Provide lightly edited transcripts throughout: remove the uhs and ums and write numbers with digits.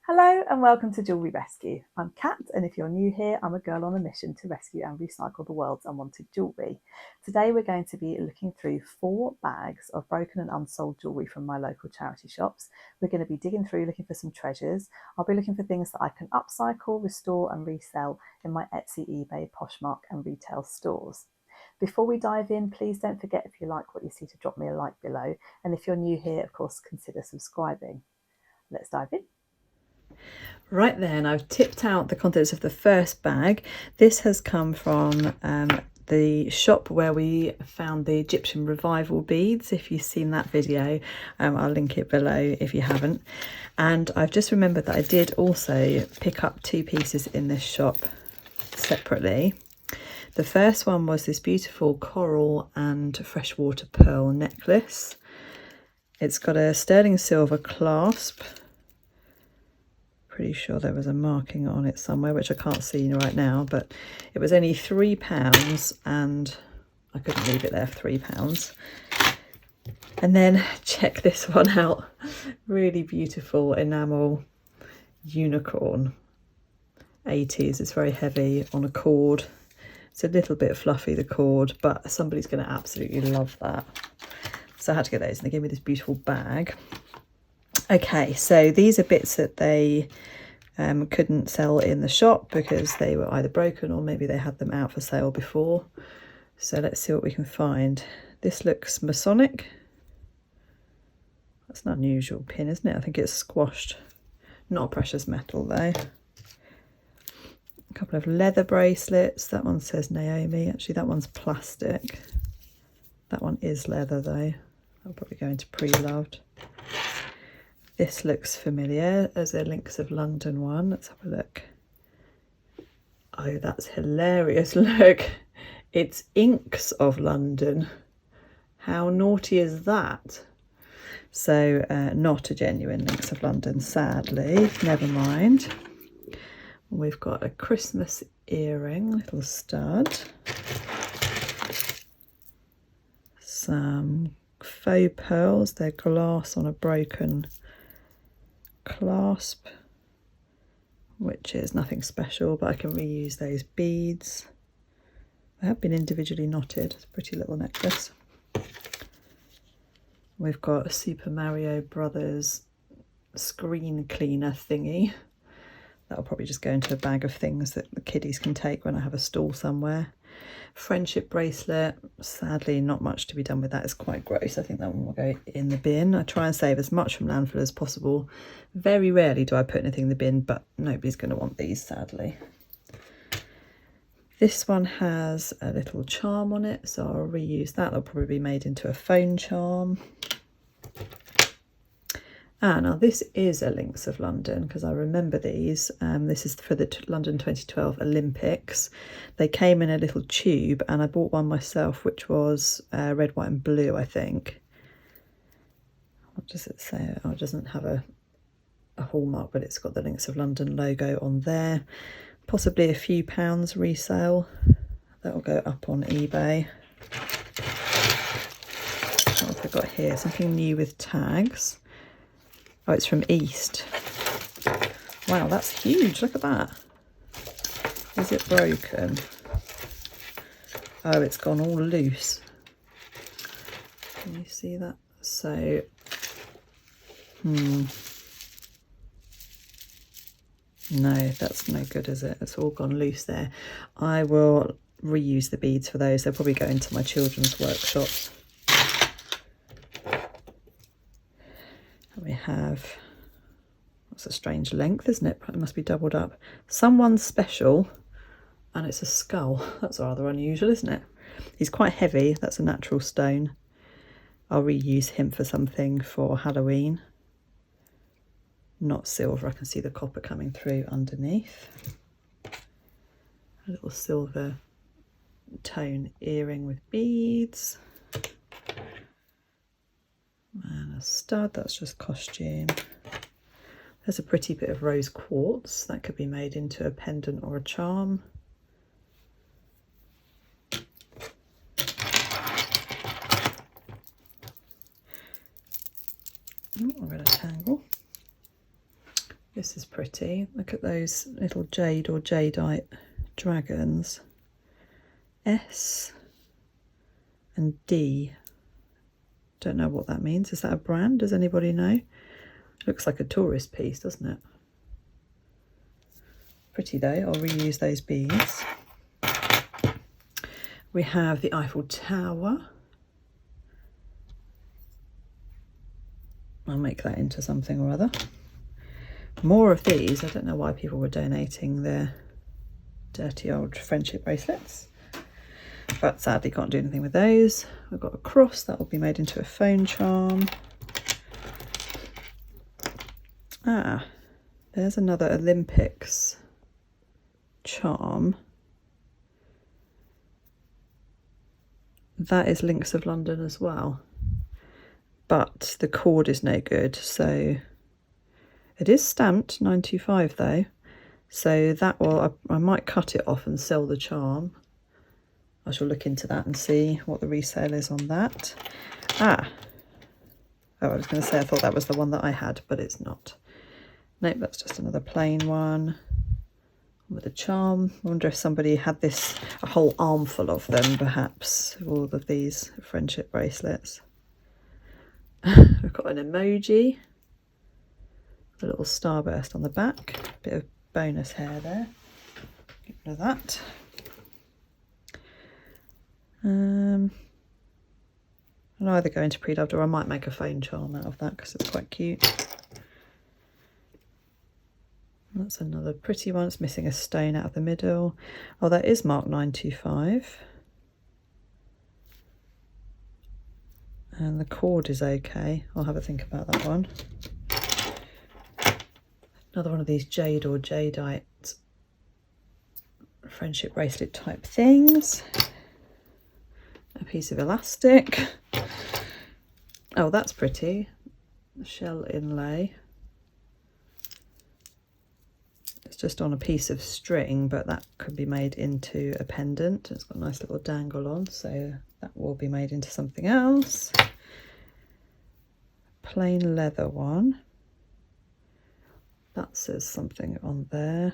Hello and welcome to Jewellery Rescue. I'm Kat, and if you're new here, I'm a girl on a mission to rescue and recycle the world's unwanted jewellery. Today we're going to be looking through 4 bags of broken and unsold jewellery from my local charity shops. We're going to be digging through looking for some treasures. I'll be looking for things that I can upcycle, restore and resell in my Etsy, eBay, Poshmark and retail stores. Before we dive in, please don't forget, if you like what you see, to drop me a like below, and if you're new here, of course, consider subscribing. Let's dive in. Right then, I've tipped out the contents of the first bag. This has come from the shop where we found the Egyptian revival beads. If you've seen that video, I'll link it below if you haven't. And I've just remembered that I did also pick up 2 pieces in this shop separately. The first one was this beautiful coral and freshwater pearl necklace. It's got a sterling silver clasp. Pretty sure there was a marking on it somewhere, which I can't see right now, but it was only £3 and I couldn't leave it there for £3. And then check this one out. Really beautiful enamel unicorn. 80s. It's very heavy on a cord. It's a little bit fluffy, the cord, but somebody's going to absolutely love that. So I had to get those, and they gave me this beautiful bag. Okay, so these are bits that they couldn't sell in the shop because they were either broken or maybe they had them out for sale before. So let's see what we can find. This looks Masonic. That's an unusual pin, isn't it? I think it's squashed. Not precious metal though. A couple of leather bracelets. That one says Naomi. Actually, that one's plastic. That one is leather though. I'll probably go into pre-loved. This looks familiar as a Links of London one. Let's have a look. Oh, that's hilarious. Look, it's Inks of London. How naughty is that? So not a genuine Links of London, sadly. Never mind. We've got a Christmas earring, little stud. Some faux pearls. They're glass on a broken clasp, which is nothing special, but I can reuse those beads. They have been individually knotted. It's a pretty little necklace. We've got a Super Mario Brothers screen cleaner thingy. That'll probably just go into a bag of things that the kiddies can take when I have a stall somewhere. Friendship bracelet. Sadly, not much to be done with that. It's quite gross. I think that one will go in the bin. I try and save as much from landfill as possible. Very rarely do I put anything in the bin, but nobody's going to want these, sadly. This one has a little charm on it, so I'll reuse that. That'll probably be made into a phone charm. Now this is a Links of London because I remember these. This is for the London 2012 Olympics. They came in a little tube and I bought one myself, which was red, white and blue, I think. What does it say? Oh, it doesn't have a hallmark, but it's got the Links of London logo on there. Possibly a few pounds resale. That will go up on eBay. What have I got here? Something new with tags. Oh, it's from East. Wow, that's huge. Look at that. Is it broken? Oh, it's gone all loose. Can you see that? So, no, that's no good, is it? It's all gone loose there. I will reuse the beads for those. They'll probably go into my children's workshops. We have, that's a strange length, isn't it? It must be doubled up. Someone's special, and it's a skull. That's rather unusual, isn't it? He's quite heavy. That's a natural stone. I'll reuse him for something for Halloween. Not silver. I can see the copper coming through underneath. A little silver tone earring with beads. And a stud, that's just costume. There's a pretty bit of rose quartz that could be made into a pendant or a charm. Oh, I'm going to tangle. This is pretty. Look at those little jade or jadeite dragons. S and D. Don't know what that means. Is that a brand? Does anybody know? Looks like a tourist piece, doesn't it? Pretty though. I'll reuse those beads. We have the Eiffel Tower. I'll make that into something or other. More of these. I don't know why people were donating their dirty old friendship bracelets, but sadly can't do anything with those. We've got a cross that will be made into a phone charm. Ah, there's another Olympics charm. That is Links of London as well, but the cord is no good, so it is stamped 925 though, so that will, I might cut it off and sell the charm. I shall look into that and see what the resale is on that. Ah, oh, I was going to say I thought that was the one that I had, but it's not. Nope, that's just another plain one with a charm. I wonder if somebody had this, a whole armful of them perhaps, all of these friendship bracelets. We've got an emoji, a little starburst on the back, bit of bonus hair there. Get rid of that. I'll either go into pre-loved or I might make a phone charm out of that because it's quite cute. That's another pretty one. It's missing a stone out of the middle. Oh, that is marked 925. And the cord is okay. I'll have a think about that one. Another one of these jade or jadeite friendship bracelet type things. A piece of elastic. Oh, that's pretty. The shell inlay. It's just on a piece of string, but that could be made into a pendant. It's got a nice little dangle on, so that will be made into something else. Plain leather one. That says something on there.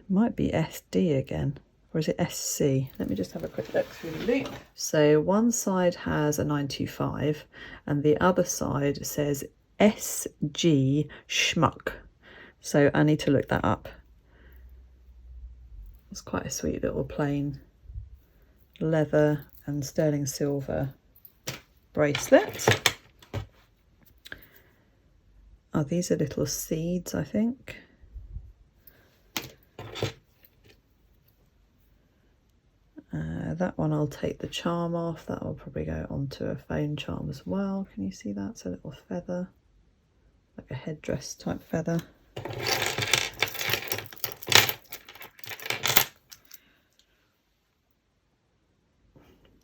Might be SD again, or is it SC? Let me just have a quick look through the loop. So one side has a 925 and the other side says SG Schmuck. So I need to look that up. It's quite a sweet little plain leather and sterling silver bracelet. Oh, these are little seeds, I think. That one I'll take the charm off. That will probably go onto a phone charm as well. Can you see that? It's a little feather, like a headdress type feather.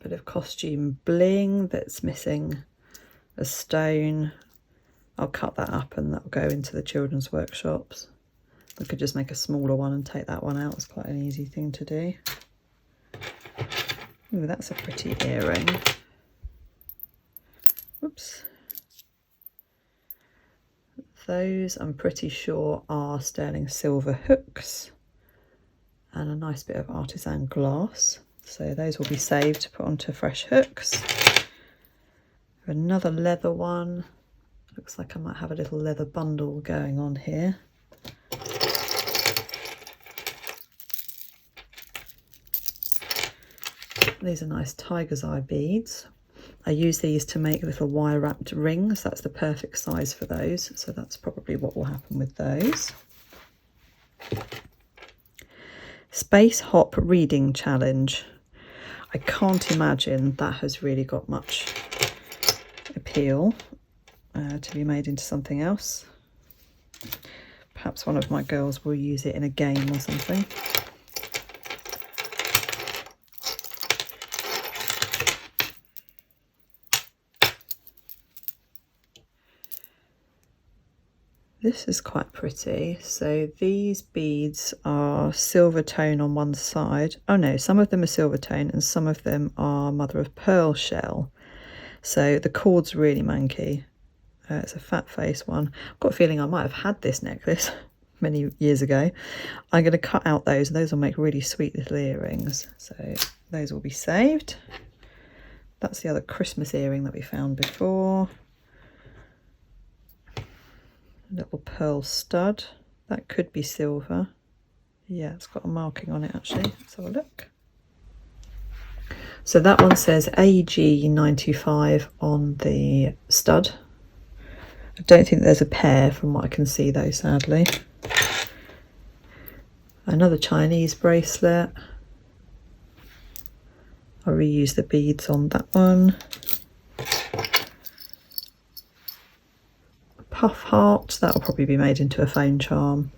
Bit of costume bling that's missing a stone. I'll cut that up and that'll go into the children's workshops. I could just make a smaller one and take that one out. It's quite an easy thing to do. Ooh, that's a pretty earring. Whoops. Those I'm pretty sure are sterling silver hooks and a nice bit of artisan glass. So those will be saved to put onto fresh hooks. Another leather one. Looks like I might have a little leather bundle going on here. These are nice tiger's eye beads. I use these to make little wire wrapped rings. That's the perfect size for those. So that's probably what will happen with those. Space Hop Reading Challenge. I can't imagine that has really got much appeal to be made into something else. Perhaps one of my girls will use it in a game or something. This is quite pretty. So these beads are silver tone on one side. Oh no, some of them are silver tone and some of them are mother of pearl shell. So the cord's really manky. It's a fat face one. I've got a feeling I might have had this necklace many years ago. I'm going to cut out those. Those will make really sweet little earrings. So those will be saved. That's the other Christmas earring that we found before. A little pearl stud. That could be silver. Yeah, it's got a marking on it actually. Let's have a look. So that one says AG925 on the stud. I don't think there's a pair from what I can see though, sadly. Another Chinese bracelet. I'll reuse the beads on that one. A puff heart, that will probably be made into a phone charm.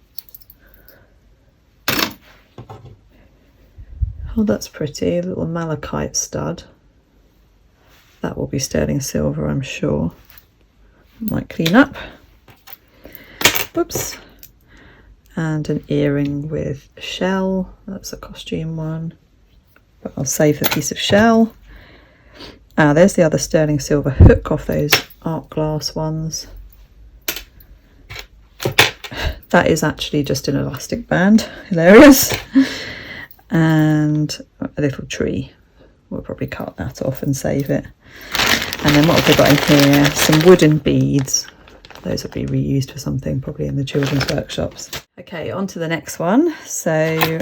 Oh, that's pretty, a little malachite stud. That will be sterling silver, I'm sure. Might clean up. Whoops. And an earring with shell. That's a costume one. But I'll save the piece of shell. Ah, there's the other sterling silver hook off those art glass ones. That is actually just an elastic band. Hilarious. And a little tree. We'll probably cut that off and save it. And then what have we got in here? Some wooden beads. Those will be reused for something, probably in the children's workshops. Okay, on to the next one. So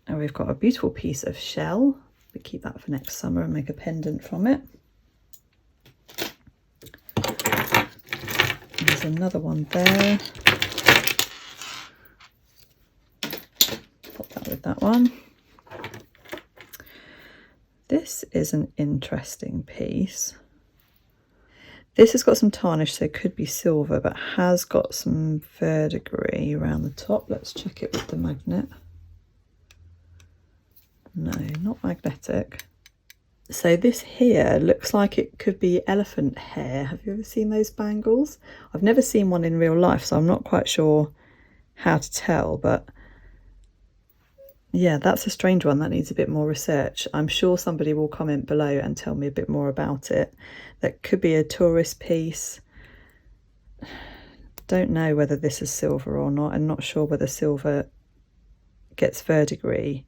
we've got a beautiful piece of shell. We keep that for next summer and make a pendant from it. There's another one there. Pop that with that one. This is an interesting piece. This has got some tarnish, so it could be silver, but has got some verdigris around the top. Let's check it with the magnet. No, not magnetic. So this here looks like it could be elephant hair. Have you ever seen those bangles? I've never seen one in real life, so I'm not quite sure how to tell, but yeah, that's a strange one. That needs a bit more research. I'm sure somebody will comment below and tell me a bit more about it. That could be a tourist piece. Don't know whether this is silver or not. I'm not sure whether silver gets verdigris.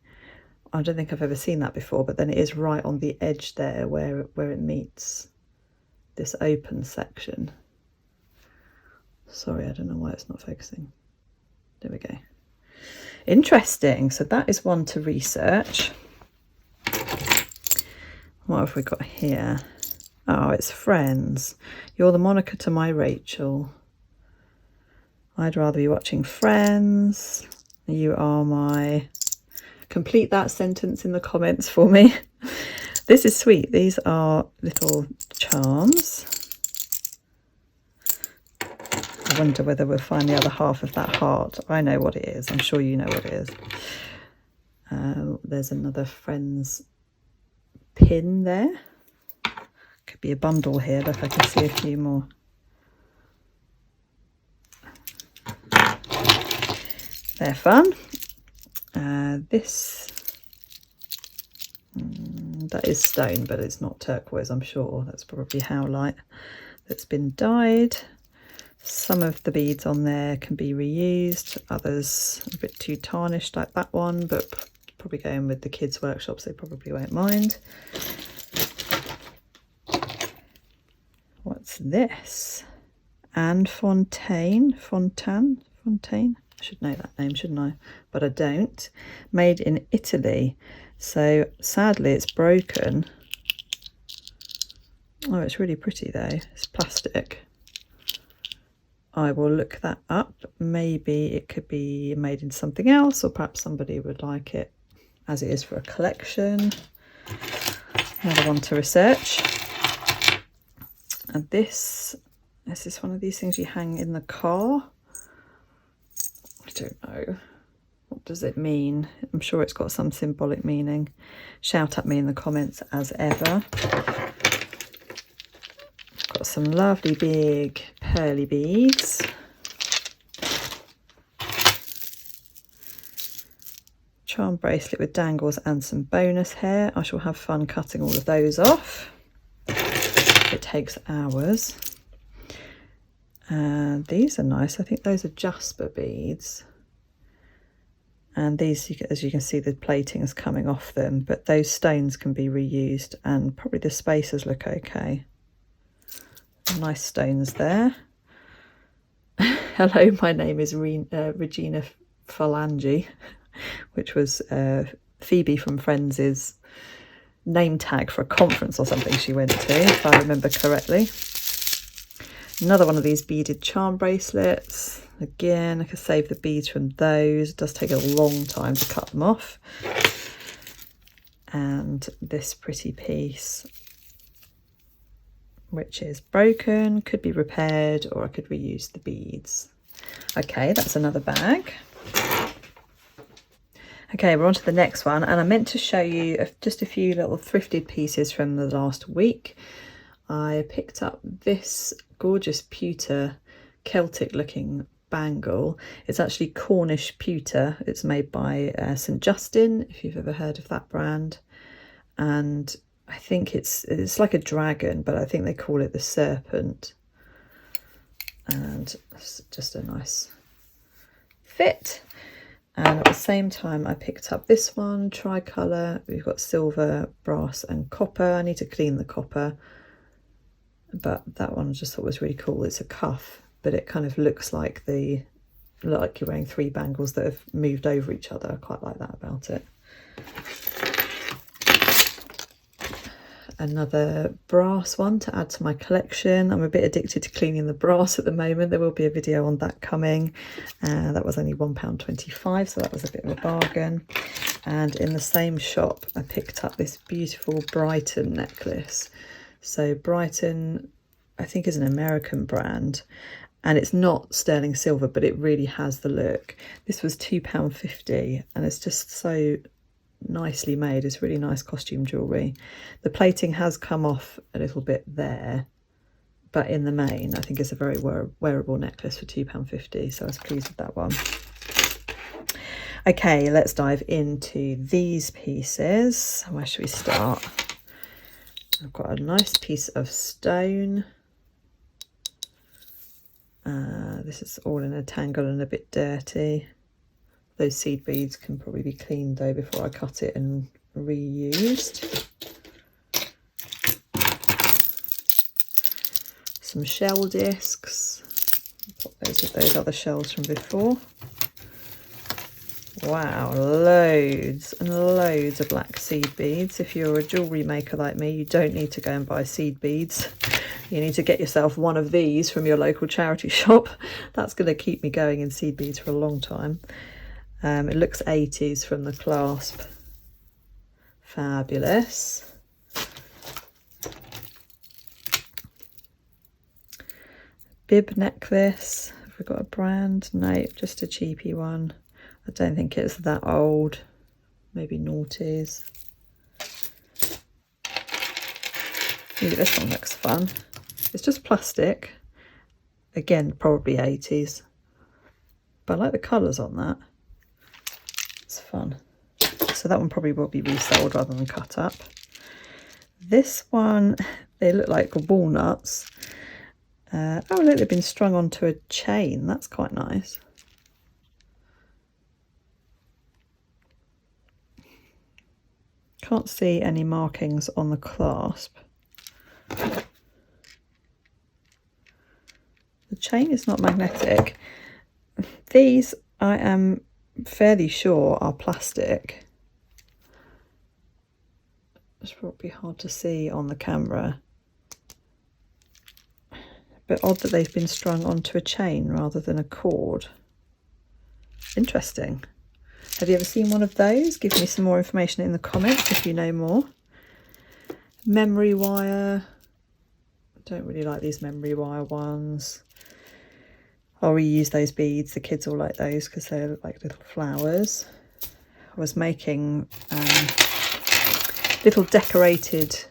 I don't think I've ever seen that before, but then it is right on the edge there where it meets this open section. Sorry, I don't know why it's not focusing. There we go. Interesting. So that is one to research. What have we got here? Oh, it's Friends. You're the Monica to my Rachel. I'd rather be watching Friends. You are my... Complete that sentence in the comments for me. This is sweet. These are little charms. I wonder whether we'll find the other half of that heart. I know what it is. I'm sure you know what it is. There's another Friends pin there. Could be a bundle here, but if I can see a few more. They're fun. This, that is stone, but it's not turquoise, I'm sure. That's probably howlite that's been dyed. Some of the beads on there can be reused, others a bit too tarnished like that one, but probably going with the kids' workshops, they probably won't mind. What's this? Anne Fontaine. I should know that name, shouldn't I? But I don't. Made in Italy. So sadly it's broken. Oh, it's really pretty though. It's plastic. I will look that up. Maybe it could be made in something else, or perhaps somebody would like it as it is for a collection. Another one to research. And this is one of these things you hang in the car. I don't know. What does it mean? I'm sure it's got some symbolic meaning. Shout at me in the comments as ever. Got some lovely big pearly beads. Charm bracelet with dangles and some bonus hair. I shall have fun cutting all of those off. It takes hours. And these are nice. I think those are jasper beads. And these, as you can see, the plating is coming off them, but those stones can be reused, and probably the spacers look okay. Nice stones there. Hello, my name is Regina Phalange, which was Phoebe from Friends' name tag for a conference or something she went to, if I remember correctly. Another one of these beaded charm bracelets. Again, I could save the beads from those. It does take a long time to cut them off. And this pretty piece, which is broken, could be repaired, or I could reuse the beads. Okay, that's another bag. Okay, we're on to the next one, and I meant to show you just a few little thrifted pieces from the last week. I picked up this gorgeous pewter Celtic looking bangle. It's actually Cornish pewter. It's made by St. Justin, if you've ever heard of that brand. And I think it's like a dragon, but I think they call it the serpent. And it's just a nice fit. And at the same time, I picked up this one, tricolour. We've got silver, brass and copper. I need to clean the copper, but that one I just thought was really cool. It's a cuff, but it kind of looks like you're wearing three bangles that have moved over each other. I quite like that about it. Another brass one to add to my collection. I'm a bit addicted to cleaning the brass at the moment. There will be a video on that coming. That was only £1.25, so that was a bit of a bargain. And in the same shop, I picked up this beautiful Brighton necklace. So Brighton, I think, is an American brand, and it's not sterling silver, but it really has the look. This was £2.50, and it's just so nicely made. It's really nice costume jewellery. The plating has come off a little bit there, but in the main, I think it's a very wearable necklace for £2.50, so I was pleased with that one. Okay, let's dive into these pieces. Where should we start? I've got a nice piece of stone. This is all in a tangle and a bit dirty. Those seed beads can probably be cleaned though before I cut it and reused. Some shell discs. Put those with those other shells from before. Wow, loads and loads of black seed beads. If you're a jewellery maker like me, you don't need to go and buy seed beads. You need to get yourself one of these from your local charity shop. That's going to keep me going in seed beads for a long time. It looks 80s from the clasp. Fabulous. Bib necklace. Have we got a brand? No, just a cheapy one. I don't think it's that old. Maybe noughties. Ooh, this one looks fun. It's just plastic. Again, probably 80s. But I like the colours on that. It's fun. So that one probably will be resold rather than cut up. This one, they look like walnuts. Oh look, they've been strung onto a chain. That's quite nice. Can't see any markings on the clasp. The chain is not magnetic. These, I am fairly sure, are plastic. It's probably hard to see on the camera. But odd that they've been strung onto a chain rather than a cord. Interesting. Have you ever seen one of those? Give me some more information in the comments if you know more. Memory wire. I don't really like these memory wire ones. I'll reuse those beads. The kids all like those because they look like little flowers. I was making little decorated,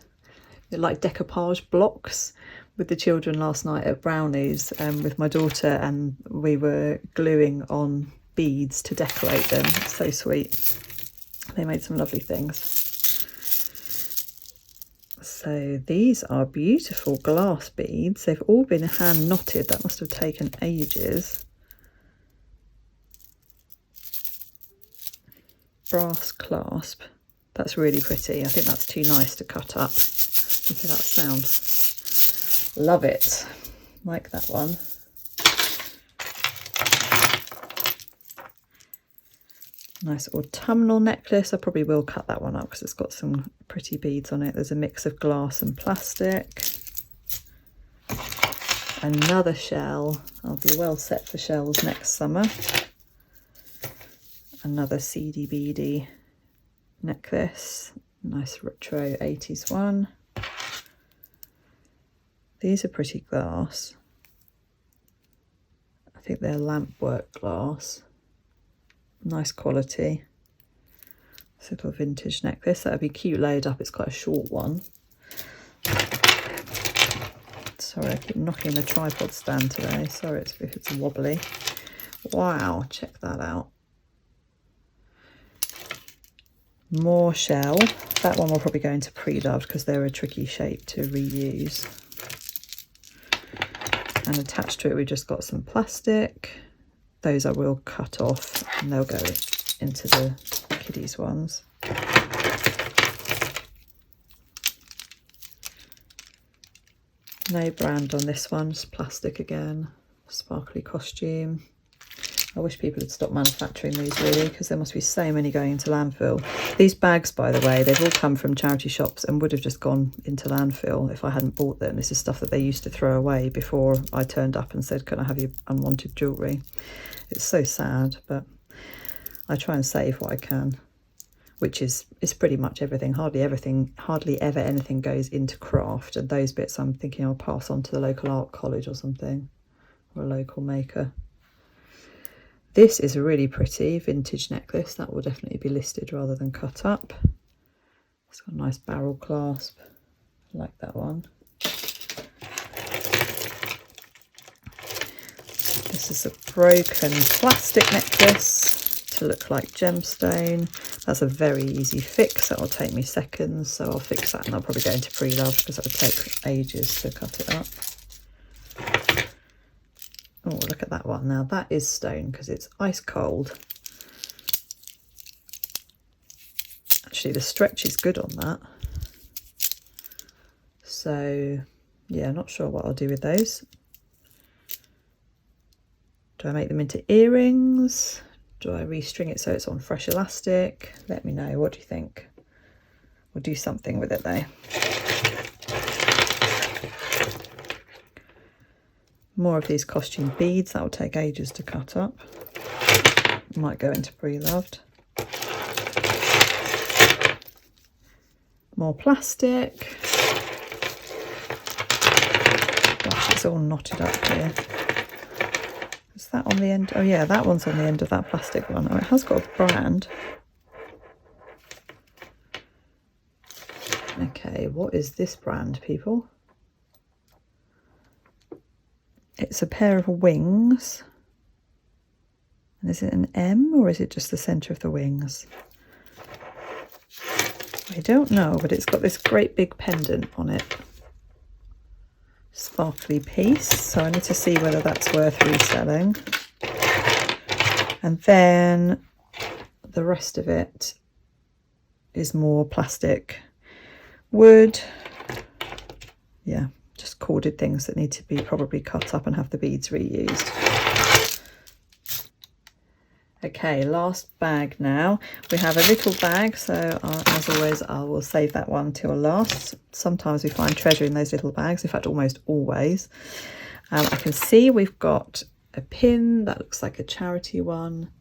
like decoupage blocks with the children last night at Brownies with my daughter, and we were gluing on beads to decorate them. It's so sweet. They made some lovely things. So these are beautiful glass beads. They've all been hand knotted. That must have taken ages. Brass clasp. That's really pretty. I think that's too nice to cut up. Look at that sound. Love it. Like that one. Nice autumnal necklace. I probably will cut that one up because it's got some pretty beads on it. There's a mix of glass and plastic. Another shell. I'll be well set for shells next summer. Another seedy beady necklace. Nice retro 80s one. These are pretty glass. I think they're lamp work glass. Nice quality. This little vintage necklace. That would be cute laid up. It's quite a short one. Sorry, I keep knocking the tripod stand today. Sorry if it's wobbly. Wow, check that out. More shell. That one will probably go into pre-loved because they're a tricky shape to reuse. And attached to it, we just got some plastic. Those I will cut off and they'll go into the kiddies ones. No brand on this one, just plastic again. Sparkly costume. I wish people had stopped manufacturing these really, because there must be so many going into landfill. These bags, by the way, they've all come from charity shops and would have just gone into landfill if I hadn't bought them. This is stuff that they used to throw away before I turned up and said, can I have your unwanted jewellery? It's so sad, but I try and save what I can, which is pretty much everything. Hardly ever anything goes into craft, and those bits I'm thinking I'll pass on to the local art college or something, or a local maker. This is a really pretty vintage necklace. That will definitely be listed rather than cut up. It's got a nice barrel clasp. I like that one. This is a broken plastic necklace to look like gemstone. That's a very easy fix. That will take me seconds. So I'll fix that and I'll probably go into pre-loved because that would take ages to cut it up. Oh, look at that one. Now that is stone because it's ice cold. Actually, the stretch is good on that. So, yeah, not sure what I'll do with those. Do I make them into earrings? Do I restring it so it's on fresh elastic? Let me know. What do you think? We'll do something with it though. More of these costume beads. That will take ages to cut up. Might go into pre-loved. More plastic. Gosh, it's all knotted up here. Is that on the end? Oh yeah, that one's on the end of that plastic one. Oh, it has got a brand. Okay, what is this brand, people? It's a pair of wings. And is it an M or is it just the centre of the wings? I don't know, but it's got this great big pendant on it. Sparkly piece, so I need to see whether that's worth reselling. And then the rest of it is more plastic, wood, yeah, just corded things that need to be probably cut up and have the beads reused. Okay, last bag now. We have a little bag, so as always I will save that one till last. Sometimes we find treasure in those little bags, in fact almost always. I can see we've got a pin that looks like a charity one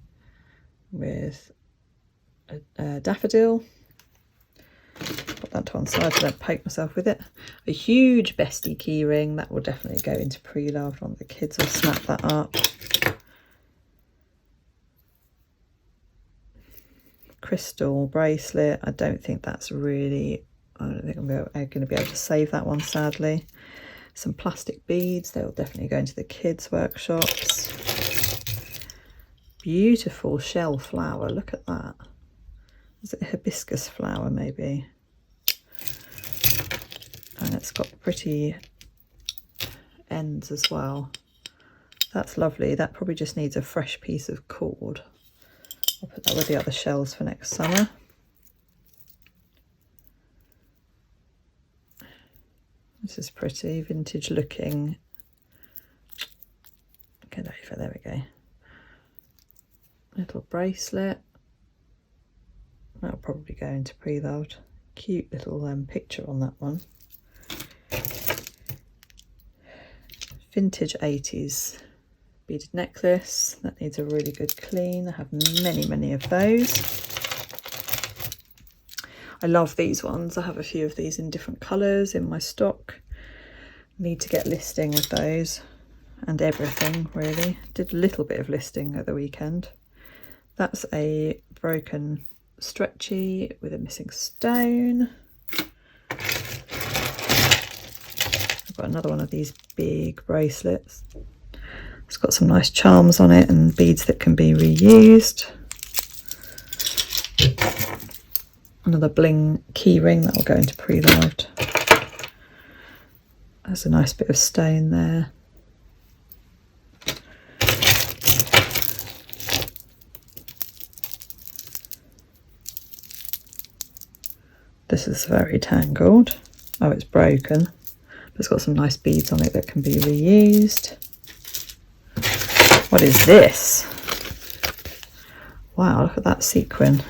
with a daffodil. Put that to one side so I don't poke myself with it. A huge bestie key ring, that will definitely go into pre-loved. One of the kids will snap that up. Crystal bracelet. I don't think that's really, I don't think I'm going to be able to save that one, sadly. Some plastic beads, they will definitely go into the kids' workshops. Beautiful shell flower, look at that. Is it a hibiscus flower maybe? it's got pretty ends as well. That's lovely. That probably just needs a fresh piece of cord. I'll put that with the other shells for next summer. This is pretty, vintage looking. Get over, there we go. Little bracelet. That'll probably go into pre-loved. Cute little picture on that one. Vintage 80s beaded necklace. That needs a really good clean. I have many of those. I love these ones. I have a few of these in different colours in my stock. Need to get listing with those and everything really. Did a little bit of listing at the weekend. That's a broken stretchy with a missing stone. I've got another one of these big bracelets. It's got some nice charms on it and beads that can be reused. Another bling key ring that will go into pre-loved. There's a nice bit of stone there. This is very tangled. Oh, it's broken, but it's got some nice beads on it that can be reused. What is this? Wow, look at that sequin.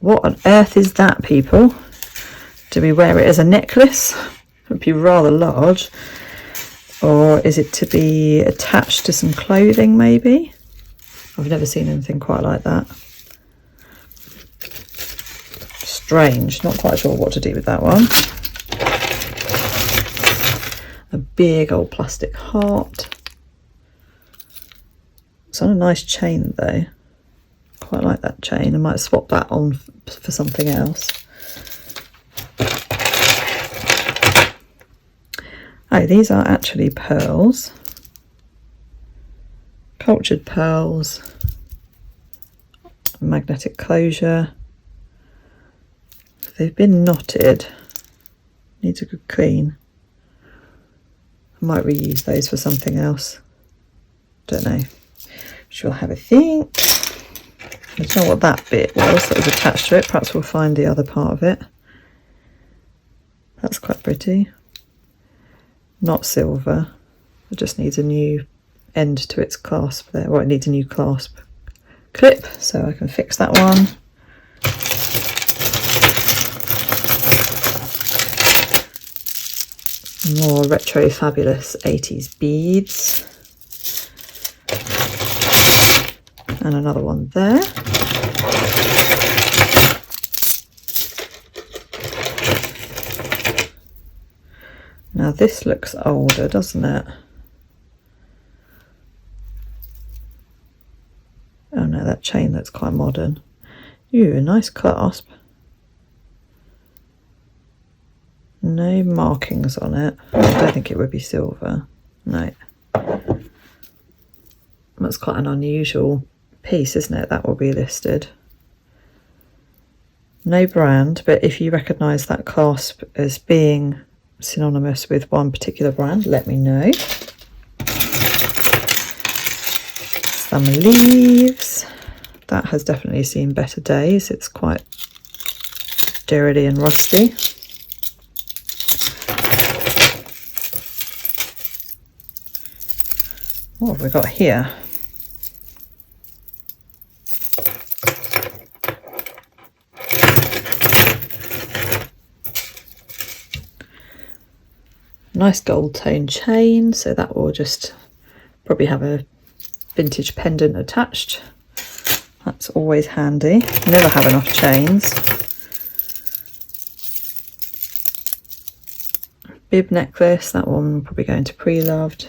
What on earth is that, people? Do we wear it as a necklace? It would be rather large. Or is it to be attached to some clothing maybe? I've never seen anything quite like that. Strange, not quite sure what to do with that one. A big old plastic heart. It's on a nice chain though. Quite like that chain. I might swap that on for something else. Oh, these are actually pearls. Cultured pearls. Magnetic closure. They've been knotted. Needs a good clean. I might reuse those for something else. Don't know. She'll have a think. I don't know what that bit was that was attached to it. Perhaps we'll find the other part of it. That's quite pretty. Not silver. It just needs a new end to its clasp there. Well, it needs a new clasp clip, so I can fix that one. More retro fabulous 80s beads. And another one there. Now this looks older, doesn't it? Oh no, that chain looks quite modern. Ooh, a nice clasp. No markings on it. I don't think it would be silver. No. That's quite an unusual piece, isn't it? That will be listed. No brand, but if you recognise that clasp as being synonymous with one particular brand, let me know. Some leaves. That has definitely seen better days. It's quite dirty and rusty. What have we got here? Nice gold tone chain, so that will just probably have a vintage pendant attached. That's always handy. Never have enough chains. Bib necklace, that one probably going to pre-loved.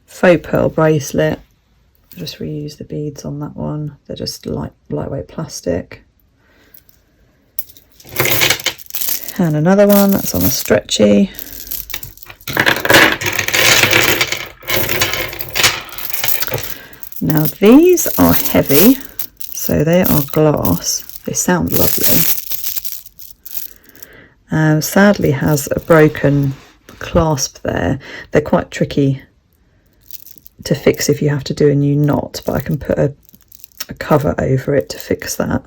Faux pearl bracelet. Just reuse the beads on that one. They're just lightweight plastic. And another one that's on a stretchy. Now these are heavy, so they are glass. They sound lovely. Sadly has a broken clasp there. They're quite tricky to fix if you have to do a new knot, but I can put a cover over it to fix that.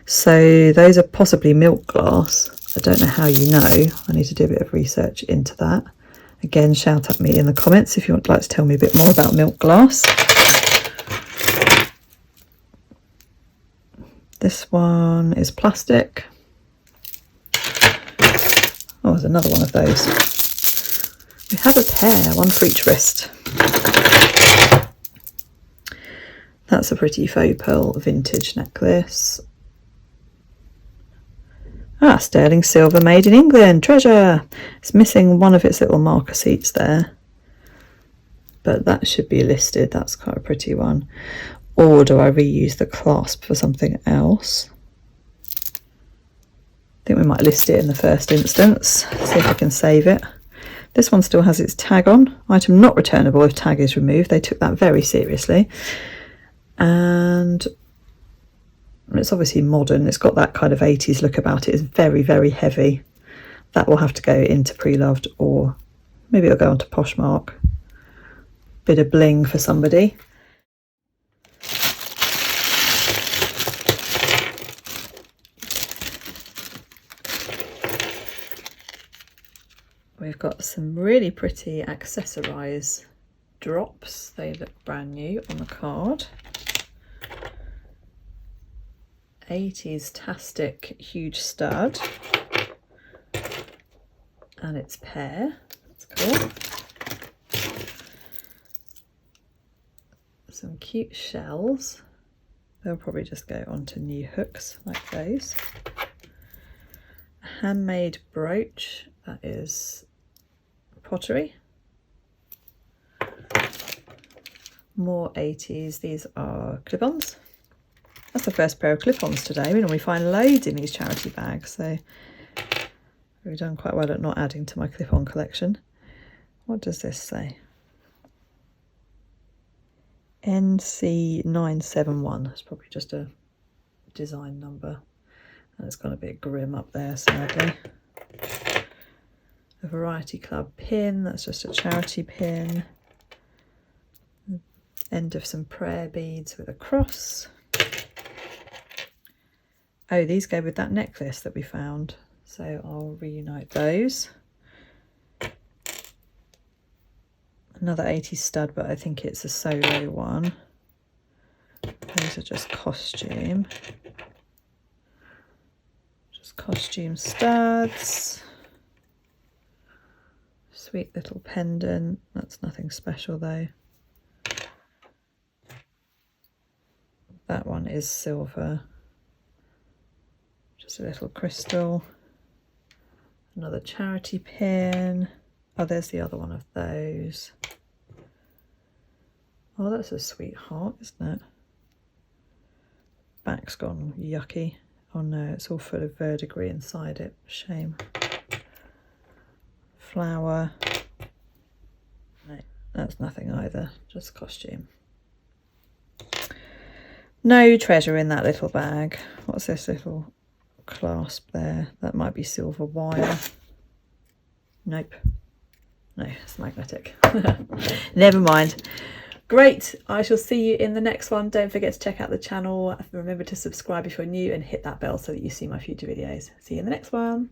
So those are possibly milk glass. I don't know how you know. I need to do a bit of research into that. Again, shout at me in the comments if you would like to tell me a bit more about milk glass. This one is plastic. Oh, there's another one of those. We have a pair, one for each wrist. That's a pretty faux pearl vintage necklace. Ah, sterling silver, made in England, treasure. It's missing one of its little marker seats there, but that should be listed. That's quite a pretty one. Or do I reuse the clasp for something else? I think we might list it in the first instance. See if I can save it. This one still has its tag on. Item not returnable if tag is removed. They took that very seriously. And it's obviously modern. It's got that kind of 80s look about it. It's very, very heavy. That will have to go into pre-loved, or maybe it'll go onto Poshmark. Bit of bling for somebody. We've got some really pretty accessorise drops. They look brand new on the card. 80s tastic huge stud, and its pair. That's cool. Some cute shells. They'll probably just go onto new hooks like those. A handmade brooch, that is pottery. More 80s. These are clip-ons. That's the first pair of clip-ons today. We normally find loads in these charity bags, so we've done quite well at not adding to my clip-on collection. What does this say? NC971. It's probably just a design number, and it's got a bit grim up there, sadly. A Variety Club pin. That's just a charity pin. End of some prayer beads with a cross. Oh, these go with that necklace that we found, so I'll reunite those. Another 80s stud, but I think it's a solo one. Those are just costume. Just costume studs. Sweet little pendant. That's nothing special though. That one is silver. Just a little crystal. Another charity pin. Oh, there's the other one of those. Oh, that's a sweetheart, isn't it? Back's gone yucky. Oh no, it's all full of verdigris inside it. Shame. Flower. No, that's nothing either. Just costume. No treasure in that little bag. What's this little clasp there? That might be silver wire. Nope. No, it's magnetic. Never mind. Great. I shall see you in the next one. Don't forget to check out the channel. Remember to subscribe if you're new and hit that bell so that you see my future videos. See you in the next one.